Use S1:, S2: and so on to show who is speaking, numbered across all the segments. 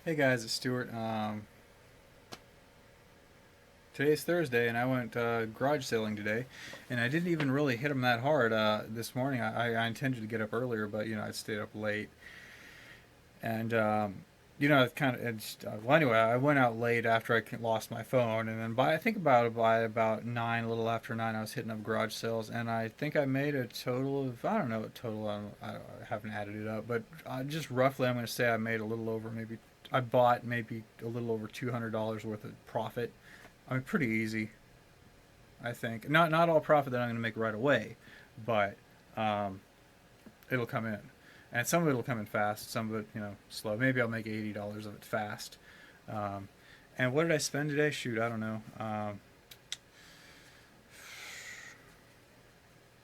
S1: Hey guys, it's Stuart. Today's Thursday, and I went garage sailing today, and I didn't even really hit them that hard this morning. I intended to get up earlier, but I stayed up late, and it kind of. Well, anyway, I went out late after I lost my phone, and then I think by about 9, a little after 9, I was hitting up garage sales, and I think I made a total of I don't know what total. I haven't added it up, but just roughly, I'm going to say I made a little over maybe. I bought maybe a little over $200 worth of profit. I mean, pretty easy, I think. Not all profit that I'm going to make right away, but um, it'll come in, and some of it'll come in fast. Some of it, slow. Maybe I'll make $80 of it fast. Um, and what did I spend today? Shoot, I don't know.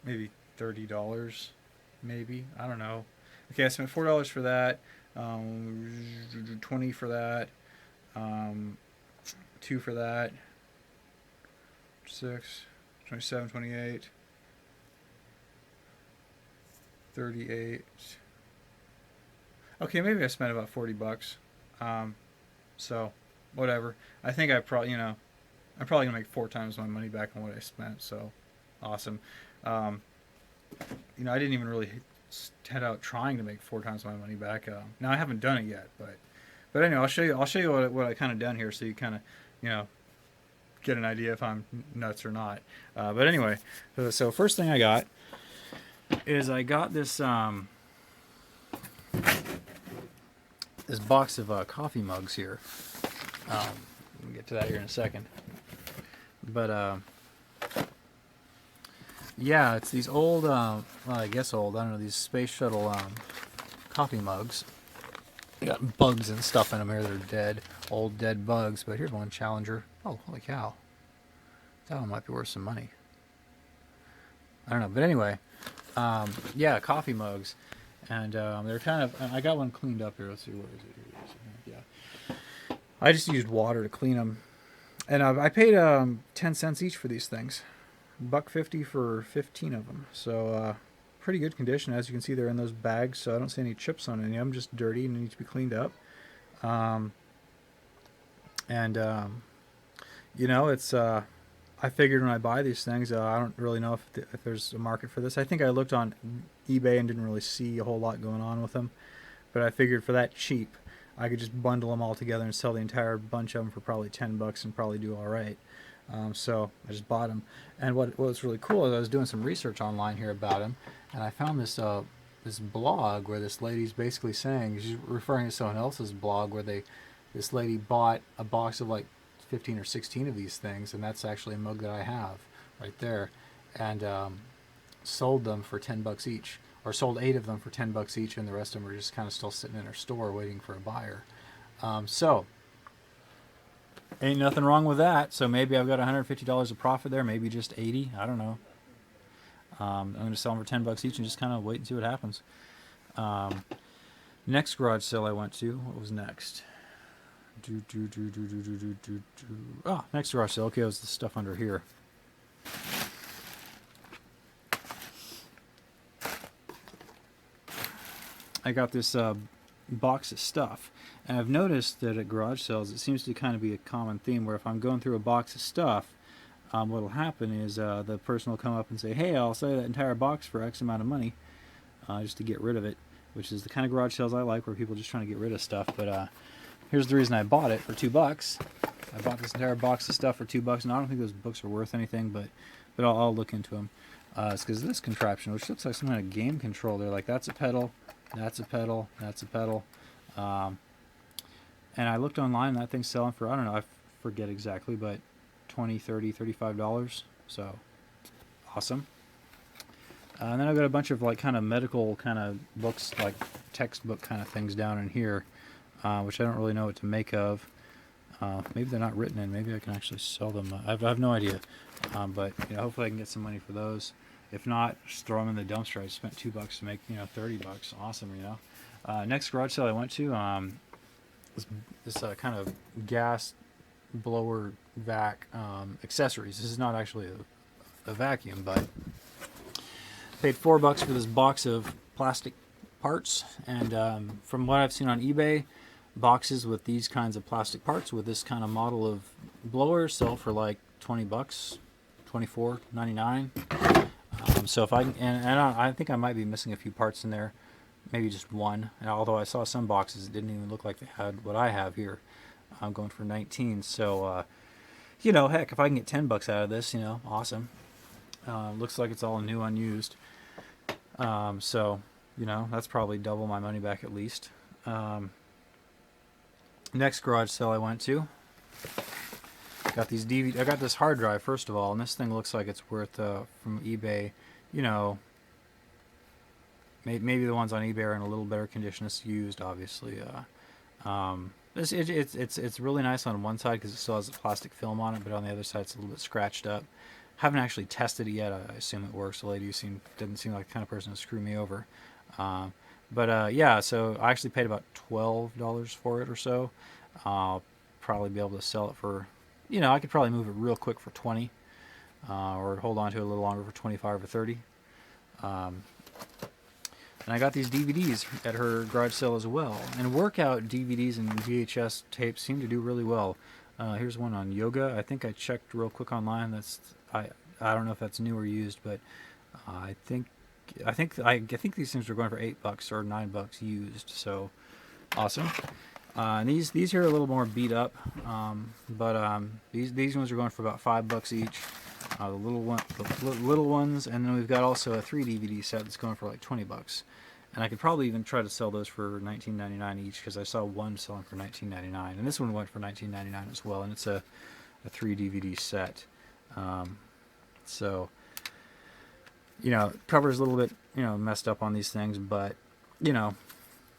S1: Maybe $30. Maybe I don't know. Okay, I spent $4 for that. 20 for that. Um, 2 for that. 6, 27, 28, 38. Okay, maybe I spent about $40. Um, so, whatever. I think I'm probably gonna make 4 times my money back on what I spent. So, awesome. Um, I didn't even really head out trying to make 4 times my money back. Now I haven't done it yet, but anyway, I'll show you. I'll show you what I kind of done here, so you kind of, you know, get an idea if I'm nuts or not. But anyway, so first thing I got is I got this box of coffee mugs here. We'll get to that here in a second. But yeah, it's these old, well, I guess old. I don't know, these space shuttle coffee mugs. They got bugs and stuff in them here that are dead, old dead bugs. But here's one Challenger. Oh, holy cow! That one might be worth some money. I don't know, but anyway, yeah, coffee mugs, and they're kind of. I got one cleaned up here. Let's see, where is it? Here it is. Yeah, I just used water to clean them, and I paid 10 cents each for these things, $1.50 for 15 of them. So pretty good condition, as you can see. They're in those bags, so I don't see any chips on any of them. Just dirty and need to be cleaned up. Um, and it's I figured when I buy these things, I don't really know if there's a market for this. I think I looked on eBay and didn't really see a whole lot going on with them, but I figured for that cheap, I could just bundle them all together and sell the entire bunch of them for probably $10 and probably do all right. So I just bought them, and what was really cool is I was doing some research online here about them, and I found this blog where this lady's basically saying, she's referring to someone else's blog where this lady bought a box of like 15 or 16 of these things, and that's actually a mug that I have right there, and sold them for $10 each, or sold 8 of them for $10 each, and the rest of them are just kind of still sitting in her store waiting for a buyer. So ain't nothing wrong with that. So maybe I've got $150 of profit there, maybe just 80. I don't know. I'm going to sell them for $10 each and just kind of wait and see what happens. Um, Next garage sale I went to, what was next? Next garage sale. Okay, it was the stuff under here. I got this box of stuff, and I've noticed that at garage sales it seems to kind of be a common theme where if I'm going through a box of stuff, what'll happen is the person will come up and say, "Hey, I'll sell you that entire box for X amount of money," just to get rid of it, which is the kind of garage sales I like, where people are just trying to get rid of stuff. But here's the reason I bought it for $2. I bought this entire box of stuff for $2, and I don't think those books are worth anything, but I'll look into them. It's because of this contraption, which looks like some kind of game controller. Like that's a pedal, that's a pedal, that's a pedal. Um, and I looked online, and that thing's selling for, I don't know, I forget exactly, but 20, 30, $35. So awesome. And then I've got a bunch of like kind of medical kind of books, like textbook kind of things down in here, which I don't really know what to make of. Maybe they're not written in. Maybe I can actually sell them. I have no idea. But hopefully I can get some money for those. If not, just throw them in the dumpster. I spent $2 to make $30. Awesome. Next garage sale I went to, this kind of gas blower vac accessories. This is not actually a vacuum, but paid $4 for this box of plastic parts. And from what I've seen on eBay, boxes with these kinds of plastic parts with this kind of model of blower sell for like 20 bucks, 24.99. So if I can, and I think I might be missing a few parts in there, maybe just one. And although I saw some boxes, it didn't even look like they had what I have here. I'm going for 19. So, you know, heck, if I can get 10 bucks out of this, you know, awesome. Looks like it's all new, unused. So, you know, that's probably double my money back at least. Next garage sale I went to, got these DVD. I got this hard drive first of all, and this thing looks like it's worth from eBay. You know, maybe the ones on eBay are in a little better condition. It's used, obviously. It's really nice on one side because it still has a plastic film on it, but on the other side it's a little bit scratched up. Haven't actually tested it yet. I assume it works. The lady didn't seem like the kind of person to screw me over. Yeah, so I actually paid about $12 for it or so. I'll probably be able to sell it for, you know, I could probably move it real quick for 20, or hold on to it a little longer for 25 or 30. And I got these DVDs at her garage sale as well. And workout DVDs and VHS tapes seem to do really well. Here's one on yoga. I think I checked real quick online. I don't know if that's new or used, but I think these things were going for $8 or $9 used. So awesome. And these here are a little more beat up, but these ones are going for about $5 each. The little ones, and then we've got also a 3 DVD set that's going for like $20. And I could probably even try to sell those for $19.99 each because I saw one selling for $19.99, and this one went for $19.99 as well. And it's a 3 DVD set. So, you know, cover's a little bit, you know, messed up on these things, but, you know,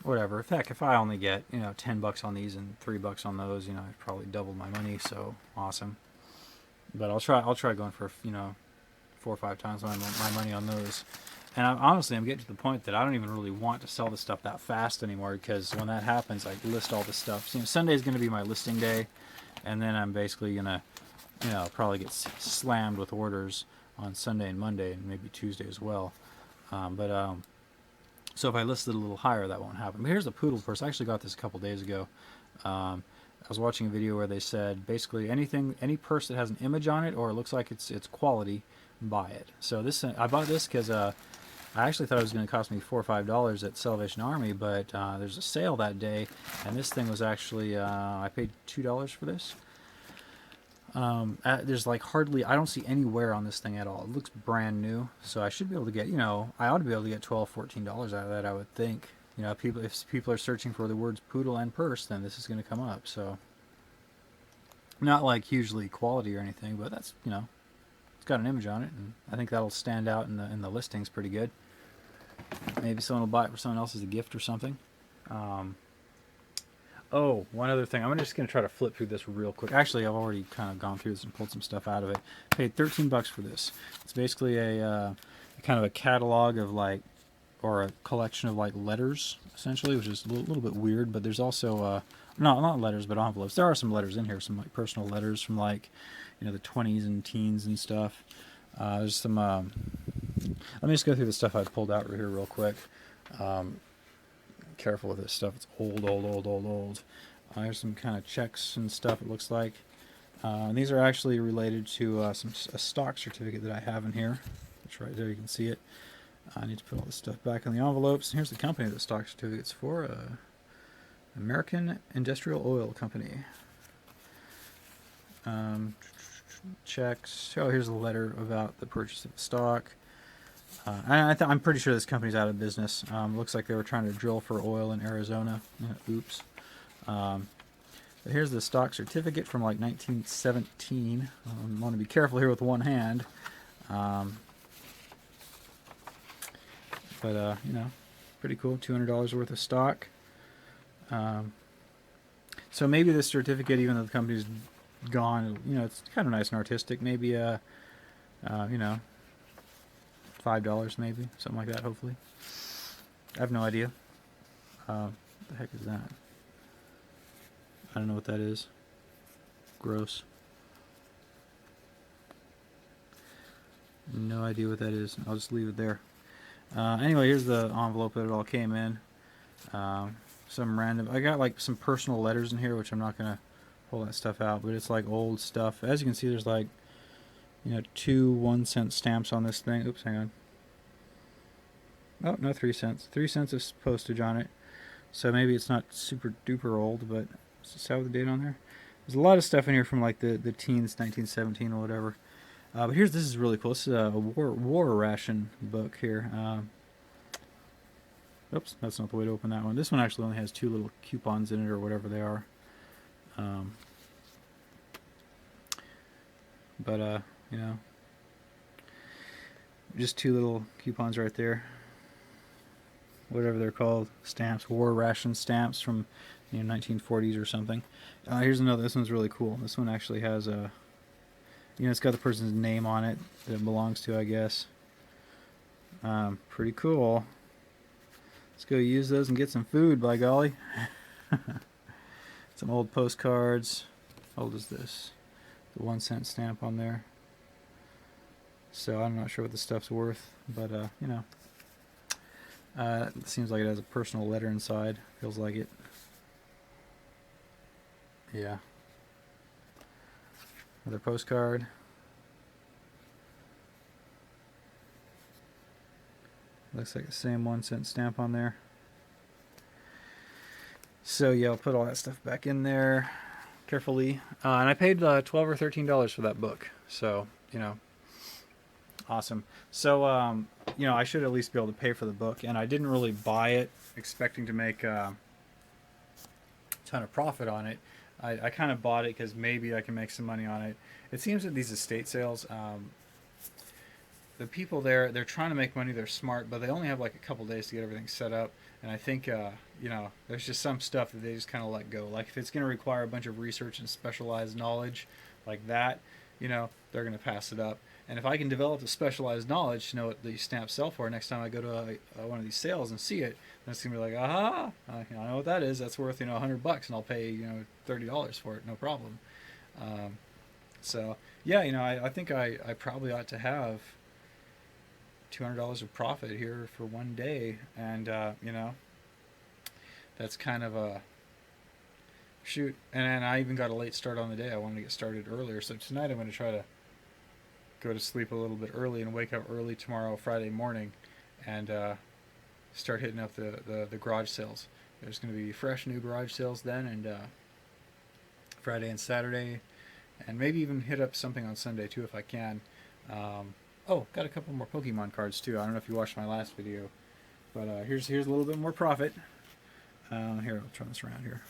S1: whatever. Heck, if I only get, you know, $10 on these and $3 on those, you know, I've probably doubled my money. So awesome. But I'll try going for, you know, 4 or 5 times my money on those. And honestly, I'm getting to the point that I don't even really want to sell this stuff that fast anymore, because when that happens, I list all this stuff. So, you know, Sunday is going to be my listing day, and then I'm basically going to, you know, probably get slammed with orders on Sunday and Monday and maybe Tuesday as well. So if I list it a little higher, that won't happen. But here's a poodle purse. I actually got this a couple days ago. I was watching a video where they said basically any purse that has an image on it or it looks like it's quality, buy it. So I bought this because I actually thought it was going to cost me $4 or $5 at Salvation Army, but there's a sale that day, and this thing was actually I paid $2 for this. There's like I don't see any wear on this thing at all. It looks brand new, so I should be able to get, you know, I ought to be able to get $12, $14 out of that, I would think. You know, if people are searching for the words poodle and purse, then this is going to come up. So not like hugely quality or anything, but that's, you know, it's got an image on it, and I think that'll stand out in the listings pretty good. Maybe someone will buy it for someone else as a gift or something. Oh, one other thing. I'm just going to try to flip through this real quick. Actually, I've already kind of gone through this and pulled some stuff out of it. Paid $13 for this. It's basically a kind of a catalog of like, or a collection of like letters, essentially, which is a little bit weird. But there's also not letters, but envelopes. There are some letters in here, some like personal letters from like, you know, the 20s and teens and stuff. There's some. Let me just go through the stuff I pulled out here real quick. Careful with this stuff. It's old. There's some kind of checks and stuff, it looks like. These are actually related to a stock certificate that I have in here. It's right there, you can see it. I need to put all this stuff back in the envelopes. And here's the company that the stock certificate's for. American Industrial Oil Company. Checks. Oh, here's a letter about the purchase of the stock. I'm pretty sure this company's out of business. Looks like they were trying to drill for oil in Arizona. Oops. But here's the stock certificate from like 1917. I want to be careful here with one hand. You know, pretty cool. $200 worth of stock. So maybe this certificate, even though the company's gone, you know, it's kind of nice and artistic. Maybe, you know, $5 maybe, something like that, hopefully. I have no idea. What the heck is that? I don't know what that is. Gross. No idea what that is. I'll just leave it there. Anyway, here's the envelope that it all came in. some random. I got like some personal letters in here, which I'm not gonna pull that stuff out, but it's like old stuff. As you can see, there's like, you know, 2 1-cent stamps on this thing. Oops, hang on. Oh, no, 3 cents. 3 cents of postage on it. So maybe it's not super duper old, but does it have the date on there? There's a lot of stuff in here from like the teens, 1917 or whatever. But this is really cool. This is a war ration book here. Oops, that's not the way to open that one. This one actually only has 2 little coupons in it or whatever they are. You know, just 2 little coupons right there. Whatever they're called, stamps, war ration stamps from, you know, 1940s or something. Here's another. This one's really cool. This one actually has a, you know, it's got the person's name on it that it belongs to, I guess. Pretty cool. Let's go use those and get some food, by golly. Some old postcards. How old is this? The 1 cent stamp on there. So I'm not sure what the stuff's worth, but you know, it seems like it has a personal letter inside. Feels like it. Yeah. Another postcard. Looks like the same 1 cent stamp on there. So yeah, I'll put all that stuff back in there carefully. And I paid $12 or $13 for that book. So, you know, awesome. So, you know, I should at least be able to pay for the book. And I didn't really buy it expecting to make a ton of profit on it. I kind of bought it because maybe I can make some money on it. It seems that these estate sales, the people there, they're trying to make money. They're smart, but they only have like a couple days to get everything set up. And I think, you know, there's just some stuff that they just kind of let go. Like if it's going to require a bunch of research and specialized knowledge like that, you know, they're going to pass it up. And if I can develop the specialized knowledge to know what these stamps sell for next time I go to one of these sales and see it, then it's going to be like, aha, I know what that is. That's worth, you know, $100 and I'll pay, you know, $30 for it. No problem. So yeah, you know, I think I probably ought to have $200 of profit here for one day, and you know, that's kind of a shoot. And I even got a late start on the day. I wanted to get started earlier, so tonight I'm going to try to go to sleep a little bit early and wake up early tomorrow, Friday morning, and start hitting up the garage sales. There's going to be fresh new garage sales then, and Friday and Saturday, and maybe even hit up something on Sunday too if I can. Oh, got a couple more Pokemon cards too. I don't know if you watched my last video, but here's a little bit more profit. Here, I'll turn this around here.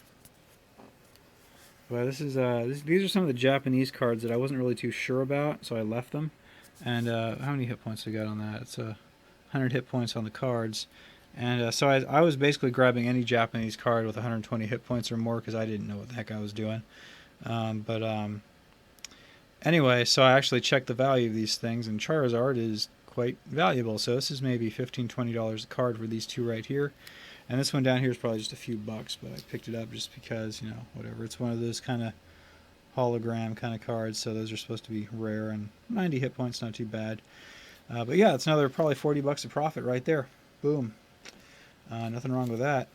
S1: Well, this is these are some of the Japanese cards that I wasn't really too sure about, so I left them. And how many hit points I got on that? It's 100 hit points on the cards. And so I was basically grabbing any Japanese card with 120 hit points or more because I didn't know what the heck I was doing. Anyway, so I actually checked the value of these things, and Charizard is quite valuable. So this is maybe $15, $20 a card for these two right here. And this one down here is probably just a few bucks, but I picked it up just because, you know, whatever. It's one of those kind of hologram kind of cards, so those are supposed to be rare, and 90 hit points, not too bad. But yeah, it's another probably 40 bucks of profit right there. Boom. Nothing wrong with that.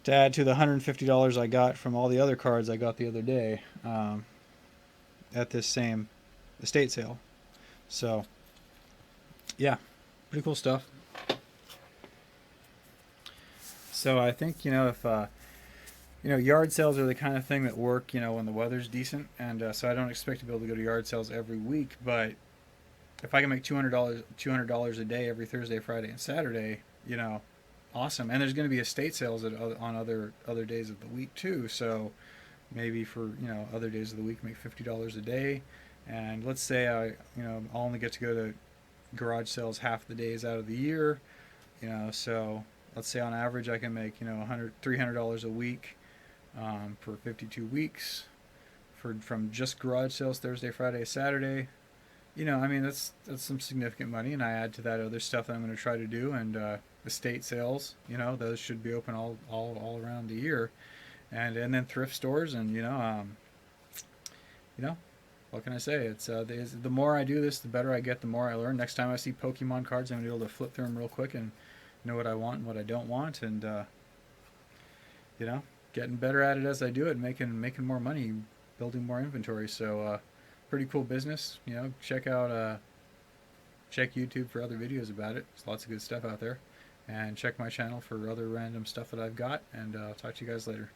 S1: To add to the $150 I got from all the other cards I got the other day at this same estate sale. So, yeah, pretty cool stuff. So I think, you know, if you know, yard sales are the kind of thing that work, you know, when the weather's decent, and so I don't expect to be able to go to yard sales every week, but if I can make $200 a day every Thursday, Friday, and Saturday, you know, awesome. And there's going to be estate sales on other days of the week too. So maybe for, you know, other days of the week, make $50 a day. And let's say I'll only get to go to garage sales half the days out of the year, you know, so let's say on average I can make, you know, $300 a week for 52 weeks from just garage sales Thursday, Friday, Saturday. You know, I mean, that's some significant money, and I add to that other stuff that I'm going to try to do, and estate sales, you know, those should be open all around the year, and then thrift stores, and you know, what can I say? It's the more I do this, the better I get, the more I learn. Next time I see Pokemon cards, I'm going to be able to flip through them real quick and know what I want and what I don't want, and you know, getting better at it as I do it, making more money, building more inventory. So pretty cool business. You know, check YouTube for other videos about it. There's lots of good stuff out there. And check my channel for other random stuff that I've got. And I'll talk to you guys later.